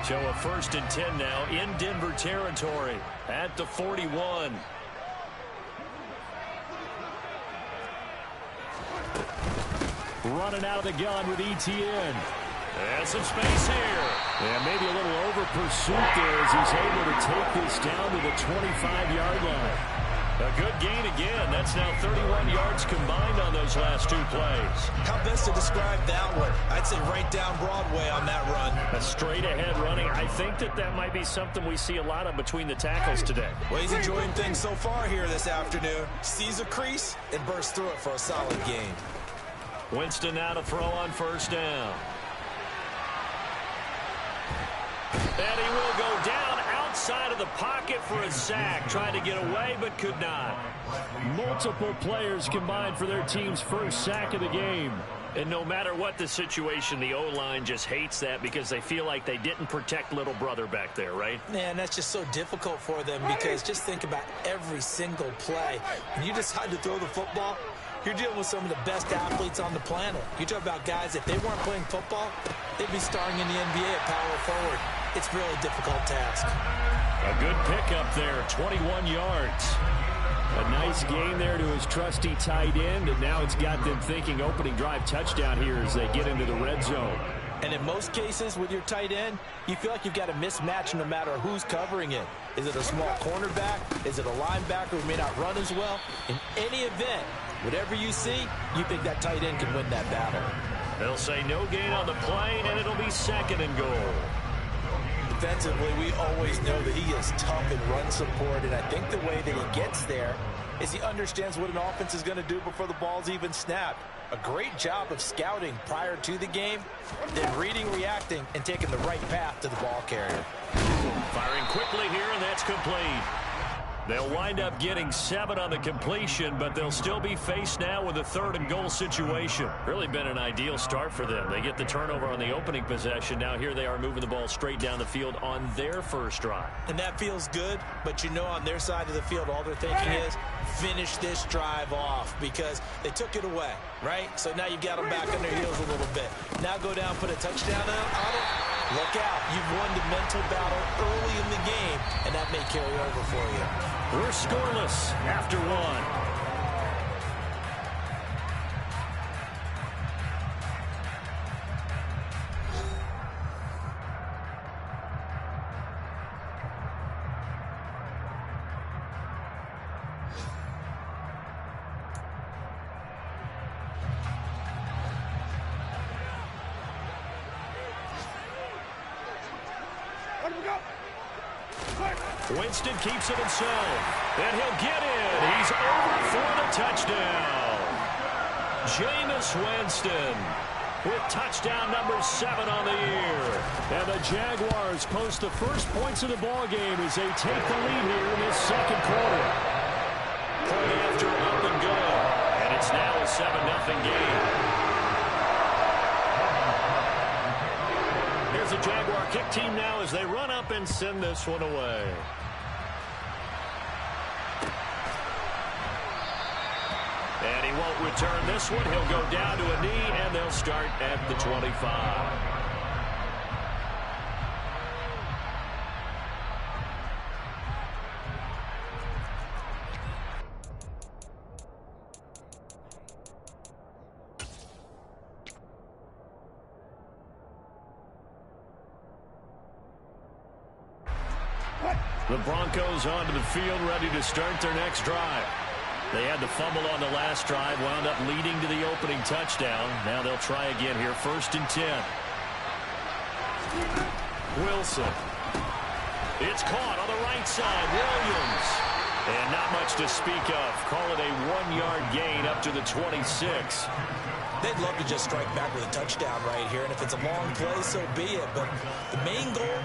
So a 1st and 10 now in Denver territory at the 41. Running out of the gun with ETN. And some space here. And maybe a little over pursuit there as he's able to take this down to the 25-yard line. A good gain again. That's now 31 yards combined on those last 2 plays. How best to describe that one? I'd say right down Broadway on that run. A straight-ahead running. I think that might be something we see a lot of between the tackles today. Well, he's enjoying things so far here this afternoon. Sees a crease and bursts through it for a solid gain. Winston now to throw on 1st down. And he will go down outside of the pocket for a sack. Tried to get away, but could not. Multiple players combined for their team's 1st sack of the game. And no matter what the situation, the O-line just hates that because they feel like they didn't protect little brother back there, right? Man, that's just so difficult for them because just think about every single play. When you decide to throw the football, you're dealing with some of the best athletes on the planet. You talk about guys, if they weren't playing football, they'd be starring in the NBA at power forward. It's a really difficult task. A good pickup there, 21 yards. A nice gain there to his trusty tight end, and now it's got them thinking opening drive touchdown here as they get into the red zone. And in most cases with your tight end, you feel like you've got a mismatch no matter who's covering it. Is it a small cornerback? Is it a linebacker who may not run as well? In any event, whatever you see, you think that tight end can win that battle. They'll say no gain on the play, and it'll be 2nd and goal. Defensively, we always know that he is tough in run support, and I think the way that he gets there is he understands what an offense is going to do before the ball's even snapped. A great job of scouting prior to the game, then reading, reacting, and taking the right path to the ball carrier. Firing quickly here, and that's complete. They'll wind up getting 7 on the completion, but they'll still be faced now with a 3rd and goal situation. Really been an ideal start for them. They get the turnover on the opening possession. Now here they are moving the ball straight down the field on their 1st drive. And that feels good, but you know on their side of the field, all they're thinking is finish this drive off because they took it away, right? So now you've got them back on their heels a little bit. Now go down, put a touchdown on it. Look out. You've won the mental battle early in the game, and that may carry over for you. We're scoreless after 1. Winston keeps it himself, and he'll get in. He's over for the touchdown. Jameis Winston with touchdown number 7 on the year. And the Jaguars post the first points of the ball game as they take the lead here in this 2nd quarter. Point after up and good, and it's now a 7-0 game. Here's the Jaguar kick team now as they run up and send this one away. And he won't return this one. He'll go down to a knee, and they'll start at the 25. The Broncos onto the field, ready to start their next drive. They had the fumble on the last drive, wound up leading to the opening touchdown. Now they'll try again here, 1st and 10. Wilson. It's caught on the right side, Williams. And not much to speak of. Call it a 1-yard gain up to the 26. They'd love to just strike back with a touchdown right here, and if it's a long play, so be it. But the main goal,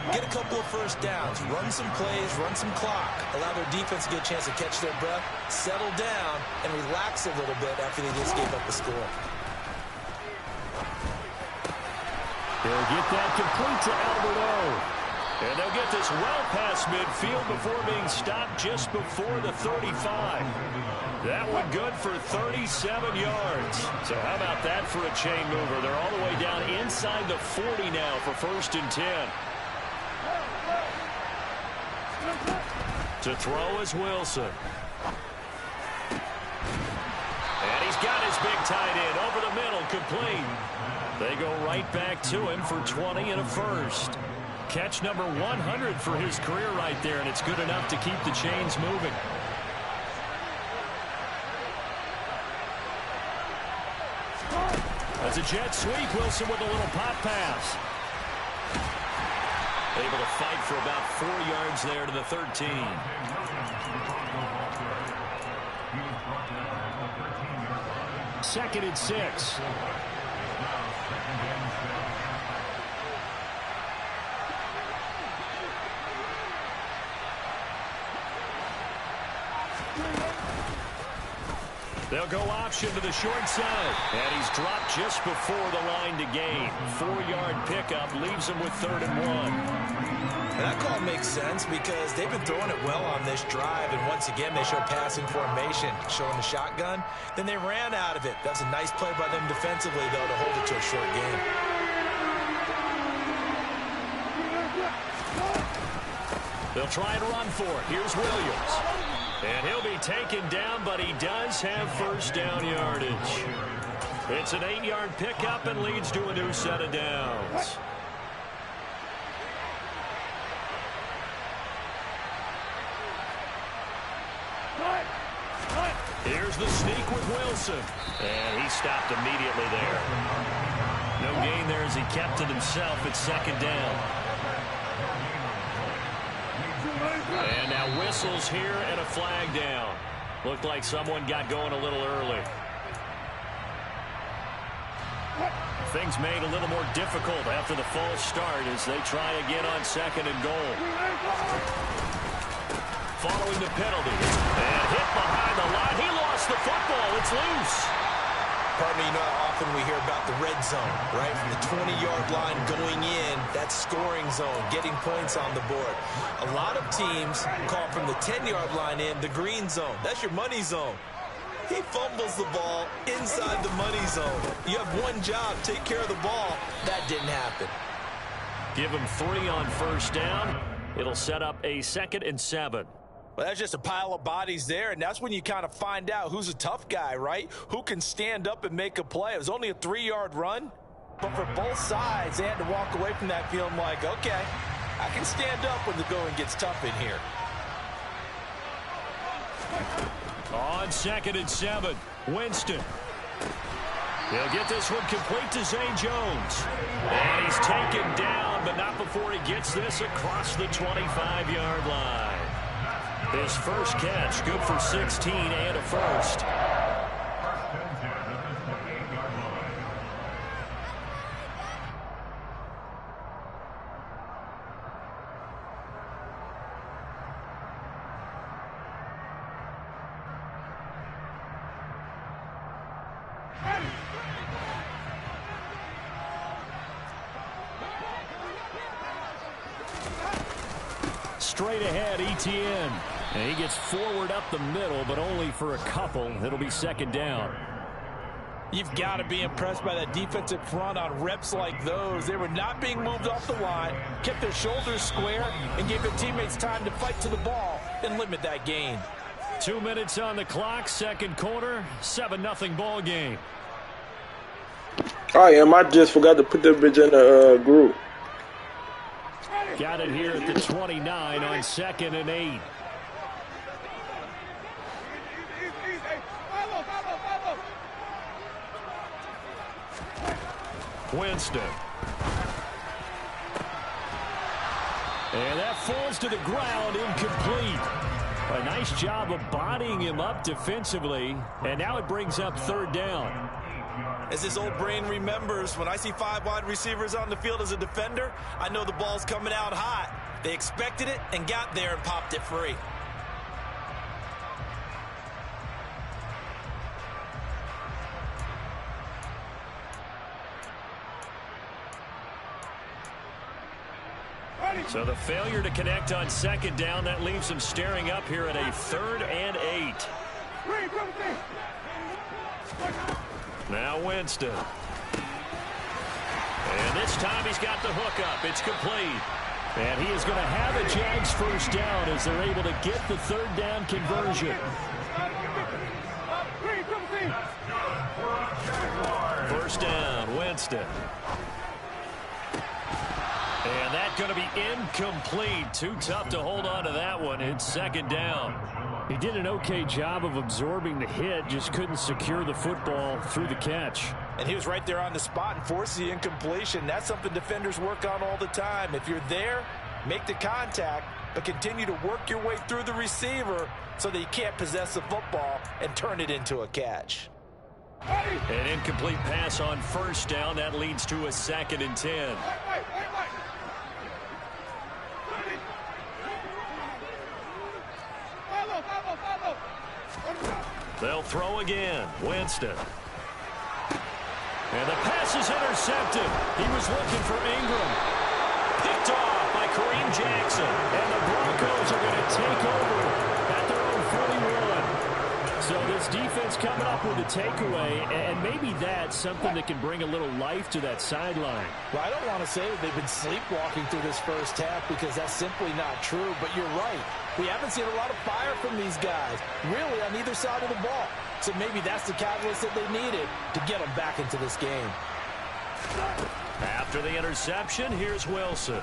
get a couple of 1st downs, run some plays, run some clock, allow their defense to get a chance to catch their breath, settle down, and relax a little bit after they just gave up the score. They'll get that complete to Albert. And they'll get this well past midfield before being stopped just before the 35. That one good for 37 yards. So how about that for a chain mover? They're all the way down inside the 40 now for 1st and 10. To throw is Wilson. And he's got his big tight end over the middle, complete. They go right back to him for 20 and a first. Catch number 100 for his career right there, and it's good enough to keep the chains moving. As a jet sweep, Wilson with a little pop pass. Able to fight for about 4 yards there to the 13. Second and 6. They'll go option to the short side. And he's dropped just before the line to gain. 4-yard pickup leaves him with 3rd and 1. And that call makes sense because they've been throwing it well on this drive. And once again, they show passing formation, showing the shotgun. Then they ran out of it. That's a nice play by them defensively, though, to hold it to a short game. They'll try and run for it. Here's Williams. And he'll be taken down, but he does have first down yardage. It's an 8-yard pickup and leads to a new set of downs. Here's the sneak with Wilson. And he stopped immediately there. No gain there as he kept it himself at 2nd down. And now whistles here and a flag down. Looked like someone got going a little early. Things made a little more difficult after the false start as they try again on 2nd and goal. Following the penalty. And hit behind the line. He lost the football. It's loose. Pardon me, you know how often we hear about the red zone, right? From the 20-yard line going in, that's scoring zone, getting points on the board. A lot of teams call from the 10-yard line in the green zone. That's your money zone. He fumbles the ball inside the money zone. You have one job, take care of the ball. That didn't happen. Give him 3 on first down. It'll set up a 2nd and 7. Well, that's just a pile of bodies there, and that's when you kind of find out who's a tough guy, right? Who can stand up and make a play. It was only a 3-yard run, but for both sides, they had to walk away from that feeling like, okay, I can stand up when the going gets tough in here. On 2nd and 7, Winston. He'll get this one complete to Zay Jones. And he's taken down, but not before he gets this across the 25-yard line. His first catch, good for 16 and a first. Straight ahead, Etienne. And he gets forward up the middle, but only for a couple. It'll be 2nd down. You've got to be impressed by that defensive front on reps like those. They were not being moved off the line, kept their shoulders square, and gave their teammates time to fight to the ball and limit that gain. 2 minutes on the clock, 2nd quarter, 7-0 ball game. I just forgot to put that bitch in the group. Got it here at the 29 on 2nd and 8. Winston. And that falls to the ground, incomplete. A nice job of bodying him up defensively, and now it brings up 3rd down. As his old brain remembers, when I see 5 wide receivers on the field as a defender, I know the ball's coming out hot. They expected it and got there and popped it free. So the failure to connect on 2nd down, that leaves him staring up here at a 3rd and 8. Now Winston. And this time he's got the hook up. It's complete. And he is going to have a Jags first down as they're able to get the third down conversion. First down, Winston. And that's going to be incomplete. Too tough to hold on to that one. It's second down. He did an okay job of absorbing the hit, just couldn't secure the football through the catch. And he was right there on the spot and forced the incompletion. That's something defenders work on all the time. If you're there, make the contact, but continue to work your way through the receiver so that you can't possess the football and turn it into a catch. An incomplete pass on first down. That leads to a 2nd and 10. They'll throw again. Winston. And the pass is intercepted. He was looking for Ingram. Picked off by Kareem Jackson. And the Broncos are going to take over at their own 41. So this defense coming up with a takeaway, and maybe that's something that can bring a little life to that sideline. Well, I don't want to say that they've been sleepwalking through this first half because that's simply not true, but you're right. We haven't seen a lot of fire from these guys, really, on either side of the ball. So maybe that's the catalyst that they needed to get them back into this game. After the interception, here's Wilson.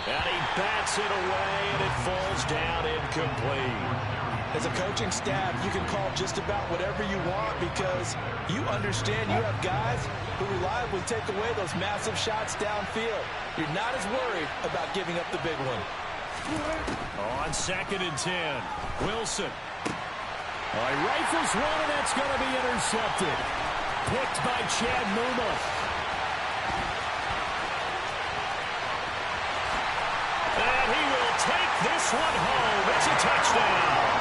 And he bats it away, and it falls down incomplete. As a coaching staff, you can call just about whatever you want because you understand you have guys who reliably take away those massive shots downfield. You're not as worried about giving up the big one. On 2nd and 10, Wilson. He rifles one, and that's going to be intercepted. Picked by Chad Muma. And he will take this one home. It's a touchdown.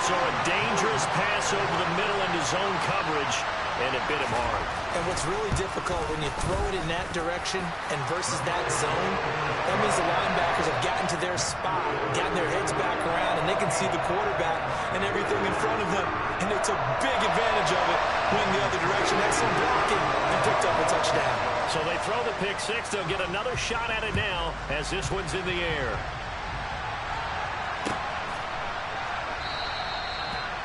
So a dangerous pass over the middle into zone coverage, and it bit him hard. And what's really difficult when you throw it in that direction and versus that zone, that means the linebackers have gotten to their spot, gotten their heads back around, and they can see the quarterback and everything in front of them. And they took big advantage of it, went the other direction, had some blocking, and picked up a touchdown. So they throw the pick six. They'll get another shot at it now as this one's in the air.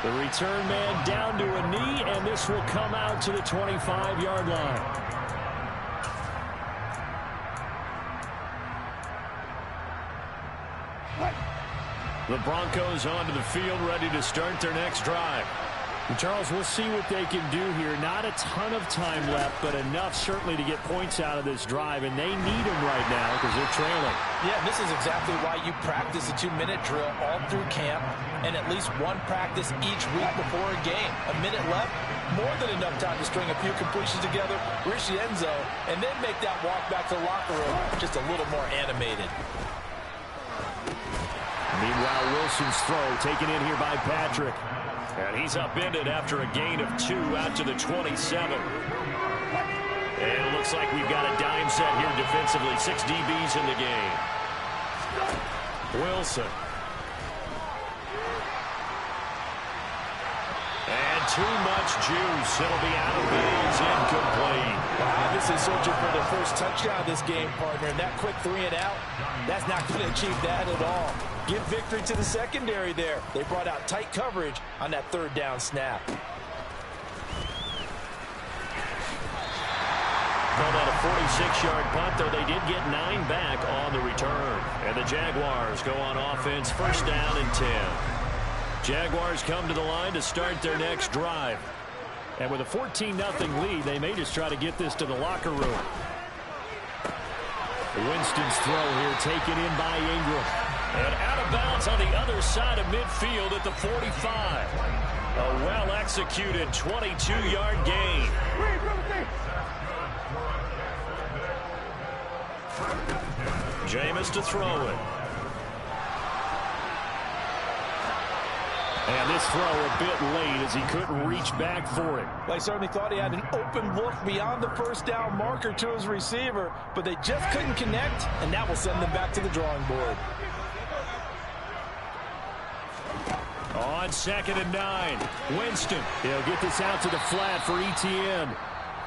The return man down to a knee, and this will come out to the 25-yard line. The Broncos onto the field, ready to start their next drive. And Charles, we'll see what they can do here. Not a ton of time left, but enough certainly to get points out of this drive, and they need them right now because they're trailing. Yeah, this is exactly why you practice a 2-minute drill all through camp and at least one practice each week before a game. A minute left, more than enough time to string a few completions together, reach the end zone, and then make that walk back to the locker room just a little more animated. Meanwhile, Wilson's throw taken in here by Patrick. And he's upended after a gain of 2 out to the 27. And it looks like we've got a dime set here defensively. 6 DBs in the game. Wilson. And too much juice. It'll be out of bounds, incomplete. Obviously searching for the first touchdown of this game, partner. And that quick 3 and out, that's not going to achieve that at all. Give victory to the secondary there. They brought out tight coverage on that 3rd down snap. Called out a 46-yard punt, though they did get 9 back on the return. And the Jaguars go on offense, first down and 10. Jaguars come to the line to start their next drive. And with a 14-0 lead, they may just try to get this to the locker room. Winston's throw here taken in by Ingram. And out of bounds on the other side of midfield at the 45. A well-executed 22-yard gain. Jameis to throw it. And this throw a bit late as he couldn't reach back for it. They certainly thought he had an open look beyond the first down marker to his receiver, but they just couldn't connect, and that will send them back to the drawing board. On 2nd and 9, Winston. He'll get this out to the flat for ETN.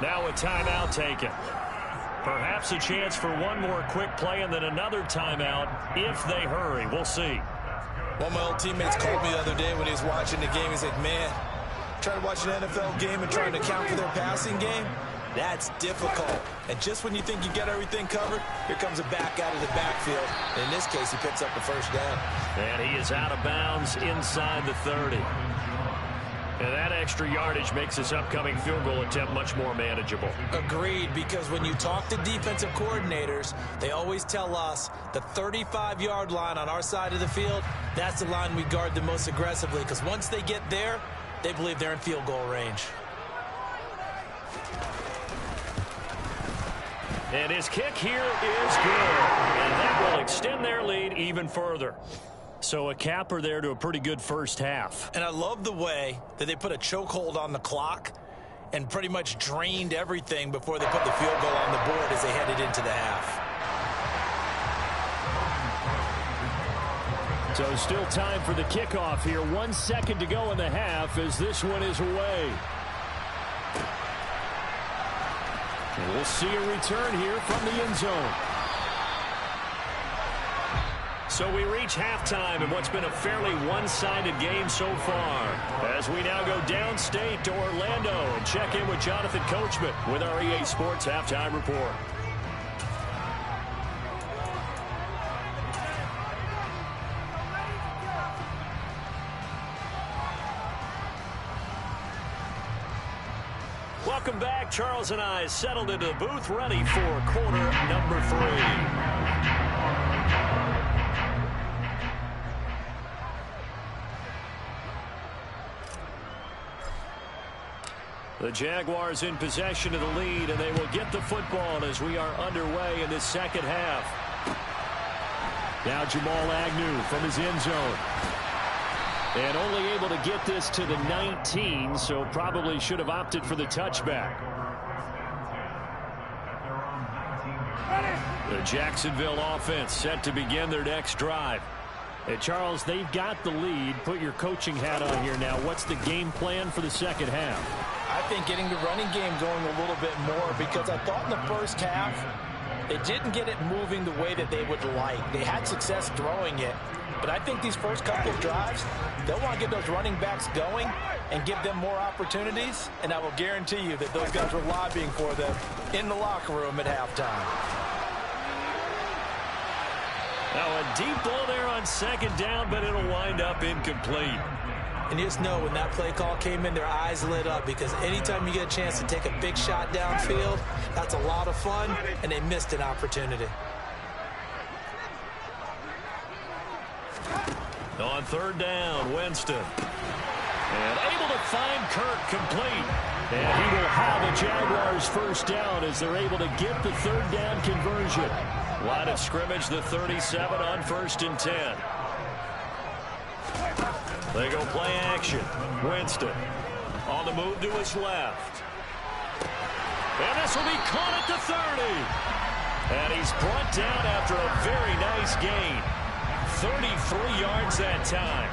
Now a timeout taken. Perhaps a chance for one more quick play and then another timeout if they hurry. We'll see. One of my old teammates called me the other day when he was watching the game. He's like, man, trying to watch an NFL game and trying to account for their passing game, that's difficult. And just when you think you get everything covered, here comes a back out of the backfield. And in this case, he picks up the first down. And he is out of bounds inside the 30. And that extra yardage makes this upcoming field goal attempt much more manageable. Agreed, because when you talk to defensive coordinators, they always tell us the 35-yard line on our side of the field, that's the line we guard the most aggressively, because once they get there, they believe they're in field goal range. And his kick here is good. And that will extend their lead even further. So a capper there to a pretty good first half. And I love the way that they put a chokehold on the clock and pretty much drained everything before they put the field goal on the board as they headed into the half. So still time for the kickoff here. 1 second to go in the half as this one is away. And we'll see a return here from the end zone. So we reach halftime in what's been a fairly one-sided game so far. As we now go downstate to Orlando and check in with Jonathan Coachman with our EA Sports Halftime Report. Welcome back. Charles and I settled into the booth, ready for quarter number 3. The Jaguars in possession of the lead, and they will get the football as we are underway in this second half. Now Jamal Agnew from his end zone. And only able to get this to the 19, so probably should have opted for the touchback. The Jacksonville offense set to begin their next drive. And Charles, they've got the lead. Put your coaching hat on here now. What's the game plan for the second half? I think getting the running game going a little bit more, because I thought in the first half they didn't get it moving the way that they would like. They had success throwing it, but I think these first couple of drives, they'll want to get those running backs going and give them more opportunities, and I will guarantee you that those guys were lobbying for them in the locker room at halftime. Now a deep ball there on second down, but it'll wind up incomplete. And you just know when that play call came in, their eyes lit up, because anytime you get a chance to take a big shot downfield, that's a lot of fun, and they missed an opportunity. On third down, Winston. And able to find Kirk complete. And he will have a Jaguars first down as they're able to get the third down conversion. Line of scrimmage, the 37 on 1st and 10. They go play action. Winston on the move to his left. And this will be caught at the 30. And he's brought down after a very nice gain. 33 yards that time.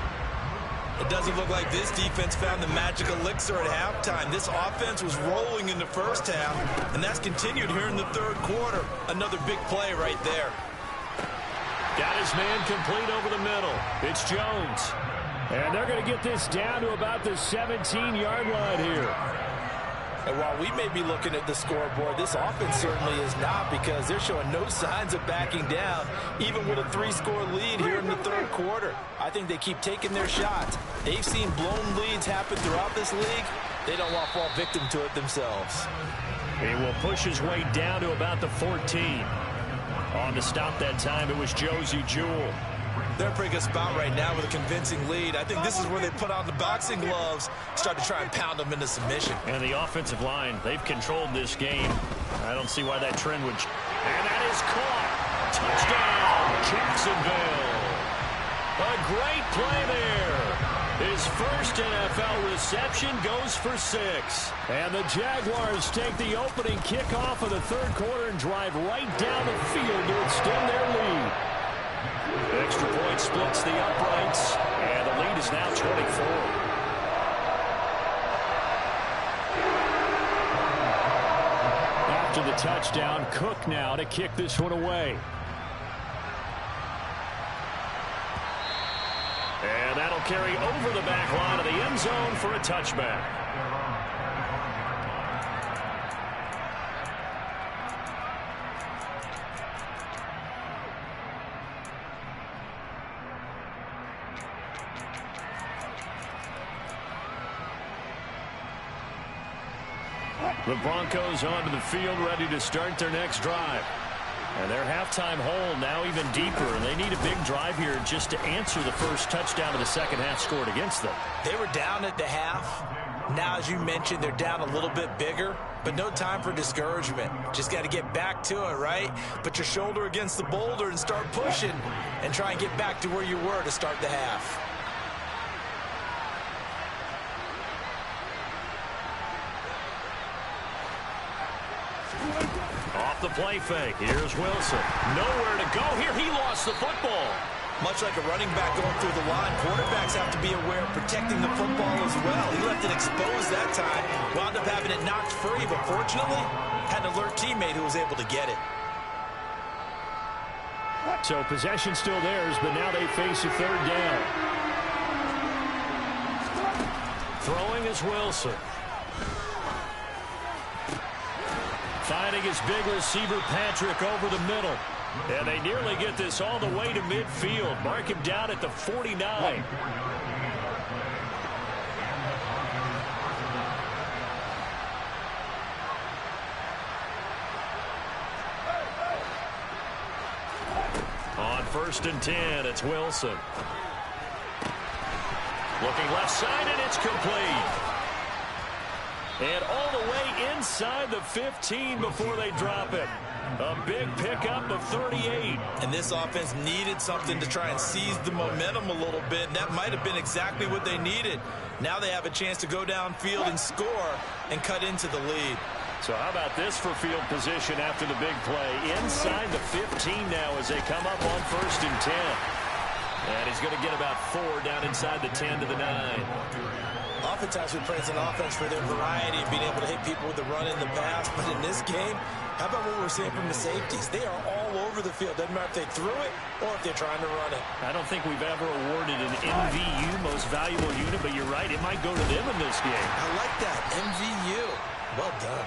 It doesn't look like this defense found the magic elixir at halftime. This offense was rolling in the first half, and that's continued here in the third quarter. Another big play right there. Got his man complete over the middle. It's Jones. And they're going to get this down to about the 17-yard line here. And while we may be looking at the scoreboard, this offense certainly is not, because they're showing no signs of backing down, even with a 3-score lead here in the third quarter. I think they keep taking their shots. They've seen blown leads happen throughout this league. They don't want to fall victim to it themselves. He will push his way down to about the 14. On to stop that time, it was Josie Jewell. They're in a pretty good spot right now with a convincing lead. I think this is where they put on the boxing gloves, start to try and pound them into submission. And the offensive line, they've controlled this game. I don't see why that trend would... And that is caught. Touchdown, Jacksonville. A great play there. His first NFL reception goes for 6. And the Jaguars take the opening kickoff of the third quarter and drive right down the field to extend their lead. Extra point splits the uprights, and the lead is now 24. after the touchdown. Cook now to kick this one away. And that'll carry over the back line of the end zone for a touchback. The Broncos onto the field, ready to start their next drive. And their halftime hole now even deeper, and they need a big drive here just to answer the first touchdown of the second half scored against them. They were down at the half. Now, as you mentioned, they're down a little bit bigger, but no time for discouragement. Just got to get back to it, right? Put your shoulder against the boulder and start pushing and try and get back to where you were to start the half. Off the play fake. Here's Wilson. Nowhere to go here. He lost the football. Much like a running back going through the line, quarterbacks have to be aware of protecting the football as well. He left it exposed that time. Wound up having it knocked free, but fortunately, had an alert teammate who was able to get it. So possession still theirs, but now they face a third down. Throwing is Wilson. Finding his big receiver, Patrick, over the middle. And they nearly get this all the way to midfield. Mark him down at the 49. On 1st and 10, it's Wilson. Looking left side, and it's complete. And all the way inside the 15 before they drop it. A big pickup of 38. And this offense needed something to try and seize the momentum a little bit, and that might have been exactly what they needed. Now they have a chance to go downfield and score and cut into the lead. So how about this for field position after the big play? Inside the 15 now as they come up on 1st and 10. And he's going to get about 4 down inside the 10 to the 9. Oftentimes we praise an offense for their variety and being able to hit people with the run in the pass. But in this game, how about what we're seeing from the safeties? They are all over the field. Doesn't matter if they threw it or if they're trying to run it. I don't think we've ever awarded an MVU, most valuable unit, but you're right, it might go to them in this game. I like that. MVU. Well done.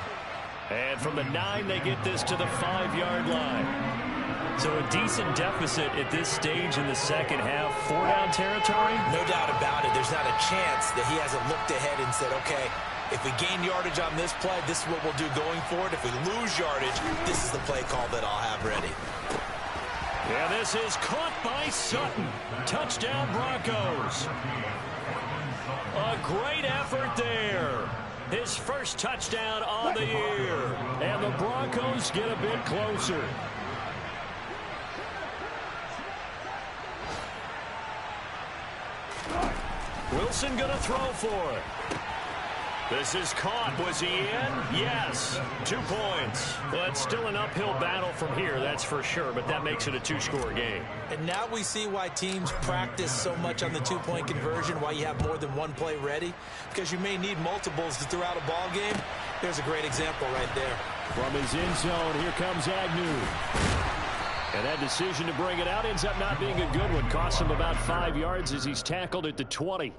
And from the 9, they get this to the 5-yard line. So a decent deficit at this stage in the second half. 4-down territory? No doubt about it. There's not a chance that he hasn't looked ahead and said, okay, if we gain yardage on this play, this is what we'll do going forward. If we lose yardage, this is the play call that I'll have ready. Yeah, this is caught by Sutton. Touchdown, Broncos. A great effort there. His first touchdown on the year. And the Broncos get a bit closer. Wilson going to throw for it. This is caught. Was he in? Yes. 2 points. Well, it's still an uphill battle from here, that's for sure, but that makes it a 2-score game. And now we see why teams practice so much on the 2-point conversion, why you have more than one play ready, because you may need multiples throughout a ball game. There's a great example right there. From his end zone, here comes Agnew. And that decision to bring it out ends up not being a good one. Costs him about 5 yards as he's tackled at the 20.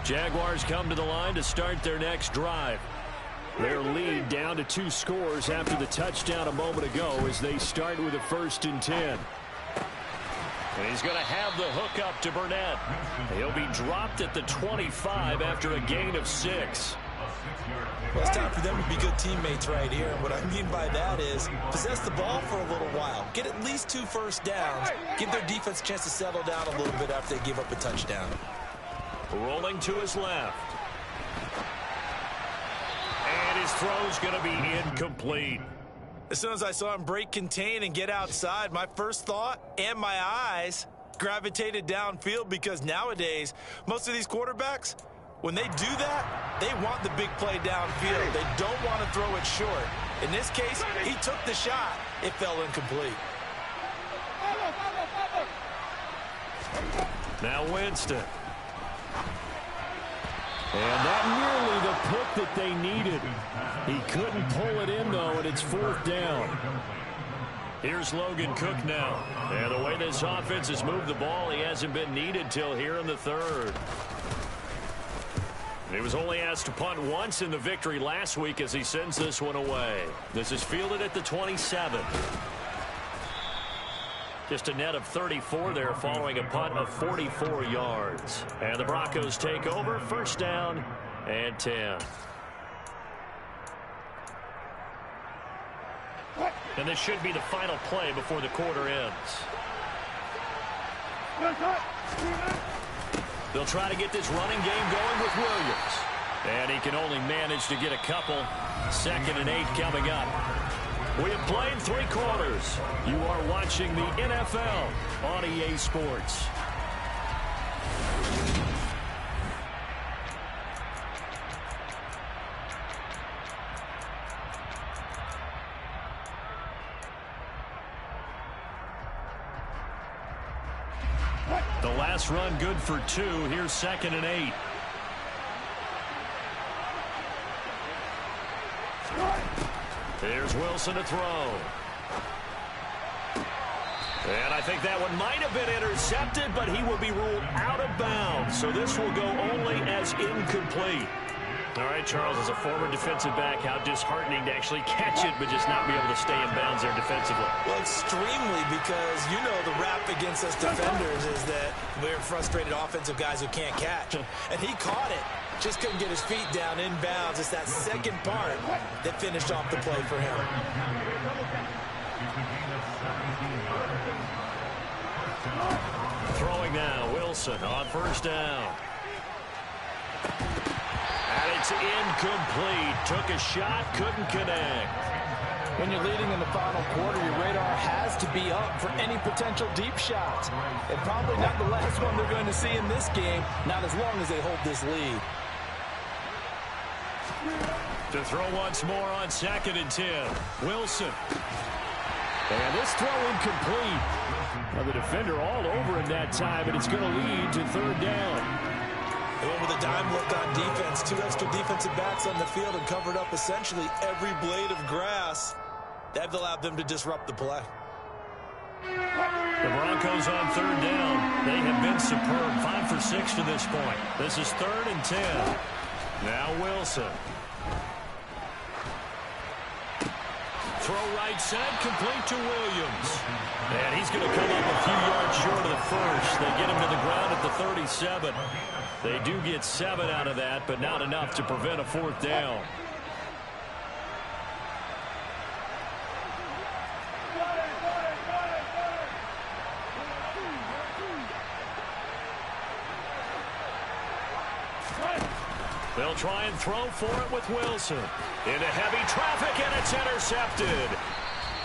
Jaguars come to the line to start their next drive. Their lead down to 2 scores after the touchdown a moment ago as they start with a 1st and 10. And he's going to have the hook up to Burnett. He'll be dropped at the 25 after a gain of 6. Well, it's time for them to be good teammates right here. And what I mean by that is possess the ball for a little while. Get at least 2 first downs. Give their defense a chance to settle down a little bit after they give up a touchdown. Rolling to his left. And his throw's going to be incomplete. As soon as I saw him break contain and get outside, my first thought and my eyes gravitated downfield, because nowadays, most of these quarterbacks, when they do that, they want the big play downfield. They don't want to throw it short. In this case, he took the shot. It fell incomplete. Now Winston. And that nearly the pick that they needed. He couldn't pull it in, though, and it's fourth down. Here's Logan Cook now. And the way this offense has moved the ball, he hasn't been needed till here in the third. He was only asked to punt once in the victory last week as he sends this one away. This is fielded at the 27. Just a net of 34 there following a punt of 44 yards. And the Broncos take over, first down and 10. And this should be the final play before the quarter ends. They'll try to get this running game going with Williams. And he can only manage to get a couple. 2nd and 8 coming up. We have played 3 quarters. You are watching the NFL on EA Sports. The last run good for 2. Here's 2nd and 8. Here's Wilson to throw. And I think that one might have been intercepted, but he will be ruled out of bounds. So this will go only as incomplete. All right, Charles, as a former defensive back, how disheartening to actually catch it, but just not be able to stay in bounds there defensively. Well, extremely, because you know the rap against us defenders is that we're frustrated offensive guys who can't catch. And he caught it. Just couldn't get his feet down in bounds. It's that second part that finished off the play for him. Throwing now, Wilson on first down. And it's incomplete. Took a shot, couldn't connect. When you're leading in the final quarter, your radar has to be up for any potential deep shots. And probably not the last one they're going to see in this game, not as long as they hold this lead. To throw once more on 2nd and 10. Wilson. And this throw incomplete. Now the defender all over him that time, and it's going to lead to 3rd down. They went with a dime look on defense. 2 extra defensive backs on the field and covered up essentially every blade of grass. That allowed them to disrupt the play. The Broncos on 3rd down. They have been superb. 5 for 6 to this point. This is 3rd and 10. Now Wilson. Throw right side, complete to Williams. And he's going to come up a few yards short of the first. They get him to the ground at the 37. They do get 7 out of that, but not enough to prevent a 4th down. They'll try and throw for it with Wilson. Into heavy traffic, and it's intercepted.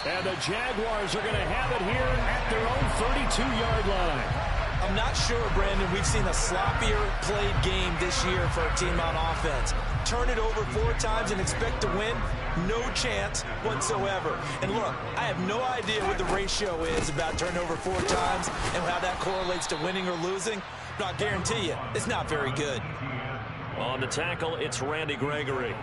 And the Jaguars are going to have it here at their own 32-yard line. I'm not sure, Brandon, we've seen a sloppier played game this year for a team on offense. Turn it over 4 times and expect to win? No chance whatsoever. And look, I have no idea what the ratio is about turnover 4 times and how that correlates to winning or losing. But I guarantee you, it's not very good. On the tackle, it's Randy Gregory.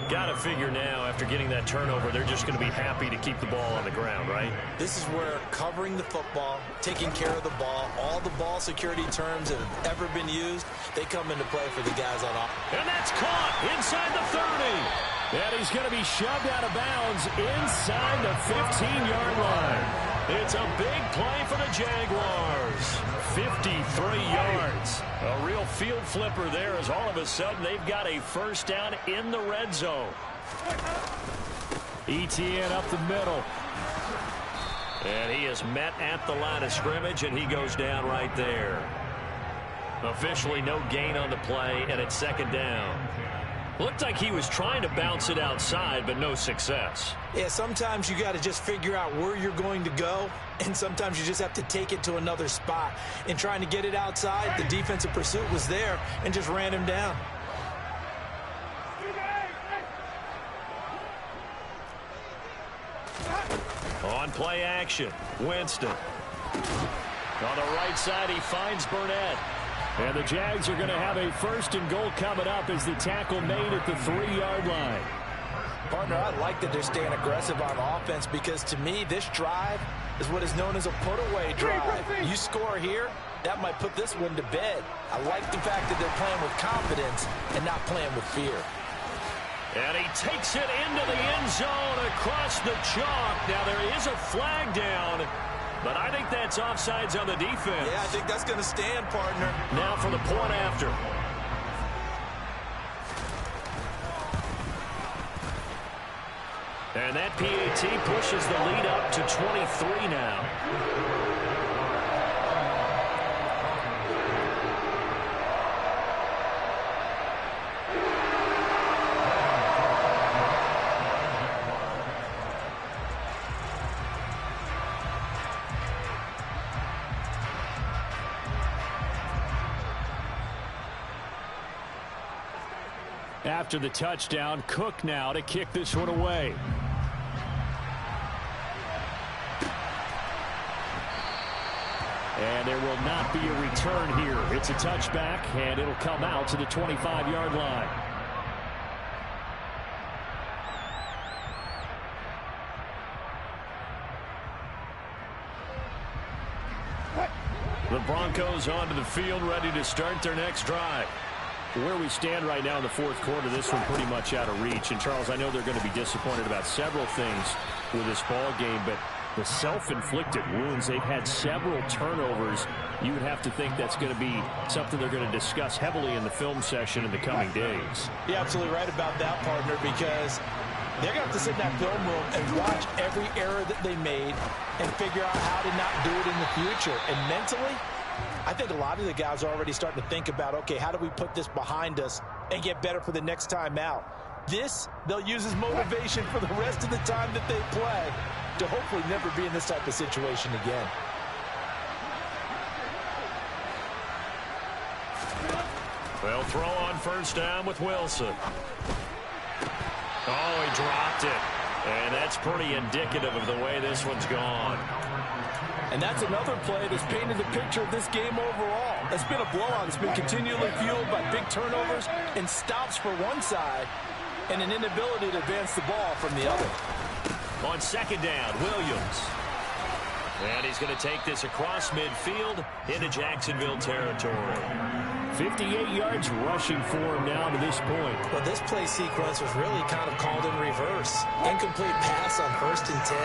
Got to figure now, after getting that turnover, they're just going to be happy to keep the ball on the ground, right? This is where covering the football, taking care of the ball, all the ball security terms that have ever been used, they come into play for the guys on offense. And that's caught inside the 30. And he's going to be shoved out of bounds inside the 15-yard line. It's a big play for the Jaguars. 53 yards. A real field flipper there as all of a sudden they've got a first down in the red zone. ETN up the middle. And he is met at the line of scrimmage, and he goes down right there. Officially no gain on the play, and it's 2nd down. Looked like he was trying to bounce it outside, but no success. Yeah, sometimes you got to just figure out where you're going to go, and sometimes you just have to take it to another spot. In trying to get it outside, the defensive pursuit was there and just ran him down. On play action, Winston. On the right side, he finds Burnett. And the Jags are going to have a first and goal coming up as the tackle made at the 3-yard line. Partner, I like that they're staying aggressive on offense because to me, this drive is what is known as a put-away drive. You score here, that might put this one to bed. I like the fact that they're playing with confidence and not playing with fear. And he takes it into the end zone across the chalk. Now there is a flag down, but I think that's offsides on the defense. Yeah, I think that's going to stand, partner. Now for the point after. And that PAT pushes the lead up to 23 now. After the touchdown, Cook now to kick this one away. And there will not be a return here. It's a touchback, and it'll come out to the 25-yard line. The Broncos onto the field, ready to start their next drive. Where we stand right now in the fourth quarter, this one pretty much out of reach. And, Charles, I know they're going to be disappointed about several things with this ball game, but the self-inflicted wounds, they've had several turnovers. You would have to think that's going to be something they're going to discuss heavily in the film session in the coming days. You're absolutely right about that, partner, because they're going to have to sit in that film room and watch every error that they made and figure out how to not do it in the future. And mentally, I think a lot of the guys are already starting to think about, okay, how do we put this behind us and get better for the next time out? This, they'll use as motivation for the rest of the time that they play to hopefully never be in this type of situation again. They'll throw on first down with Wilson. Oh, he dropped it. And that's pretty indicative of the way this one's gone. And that's another play that's painted the picture of this game overall. It's been a blowout. It's been continually fueled by big turnovers and stops for one side and an inability to advance the ball from the other. On second down, Williams. And he's going to take this across midfield into Jacksonville territory. 58 yards rushing for him now to this point. Well, this play sequence was really kind of called in reverse. Incomplete pass on 1st and 10.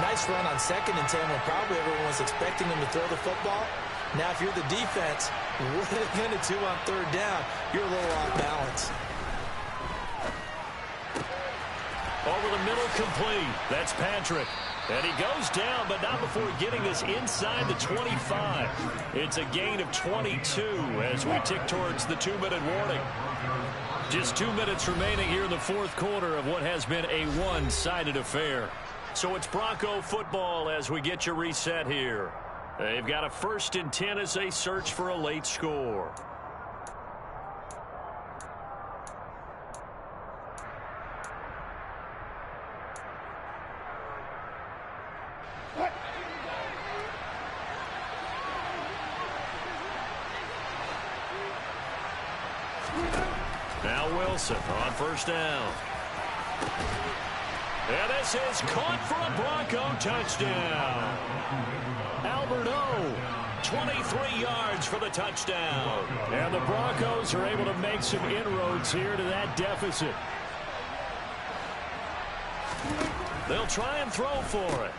Nice run on 2nd and 10 when probably everyone was expecting him to throw the football. Now, if you're the defense, what are they going to do on 3rd down? You're a little off balance. Over the middle, complete. That's Patrick. And he goes down, but not before getting this inside the 25. It's a gain of 22 as we tick towards the 2-minute warning. Just 2 minutes remaining here in the fourth quarter of what has been a one-sided affair. So it's Bronco football as we get you reset here. They've got a 1st and 10 as they search for a late score. Now Wilson on first down. And this is caught for a Bronco touchdown. Albert O, 23 yards for the touchdown. And the Broncos are able to make some inroads here to that deficit. They'll try and throw for it.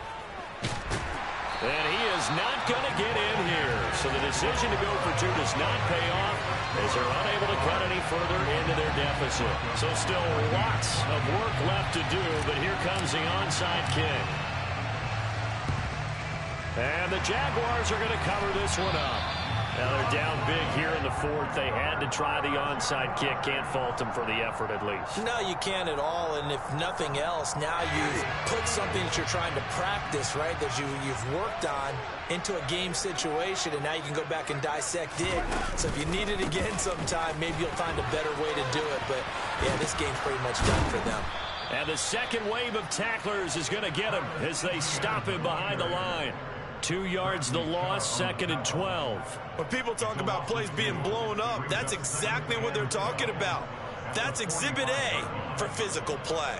And he is not going to get in here. So the decision to go for 2 does not pay off as they're unable to cut any further into their deficit. So still lots of work left to do, but here comes the onside kick. And the Jaguars are going to cover this one up. Now they're down big here in the fourth. They had to try the onside kick. Can't fault them for the effort at least. No, you can't at all. And if nothing else, now you've put something that you're trying to practice, right, that you've worked on into a game situation, and now you can go back and dissect it. So if you need it again sometime, maybe you'll find a better way to do it. But, yeah, this game's pretty much done for them. And the second wave of tacklers is going to get him as they stop him behind the line. 2 yards the loss, 2nd and 12. When people talk about plays being blown up, that's exactly what they're talking about. That's Exhibit A for physical play.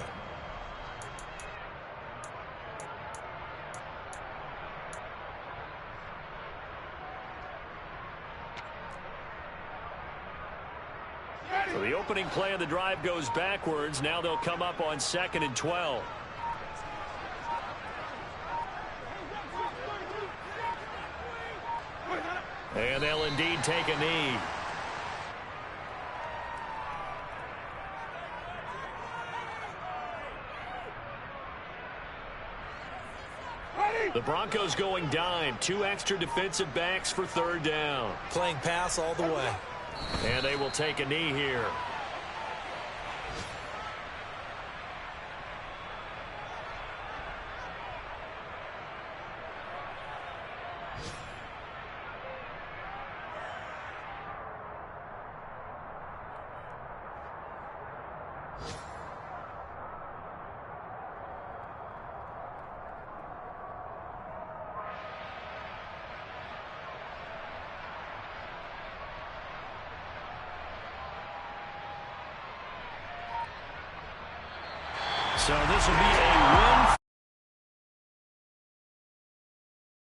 So the opening play of the drive goes backwards. Now they'll come up on 2nd and 12. And they'll indeed take a knee. The Broncos going dime. 2 extra defensive backs for 3rd down. Playing pass all the way. And they will take a knee here. So this will be a win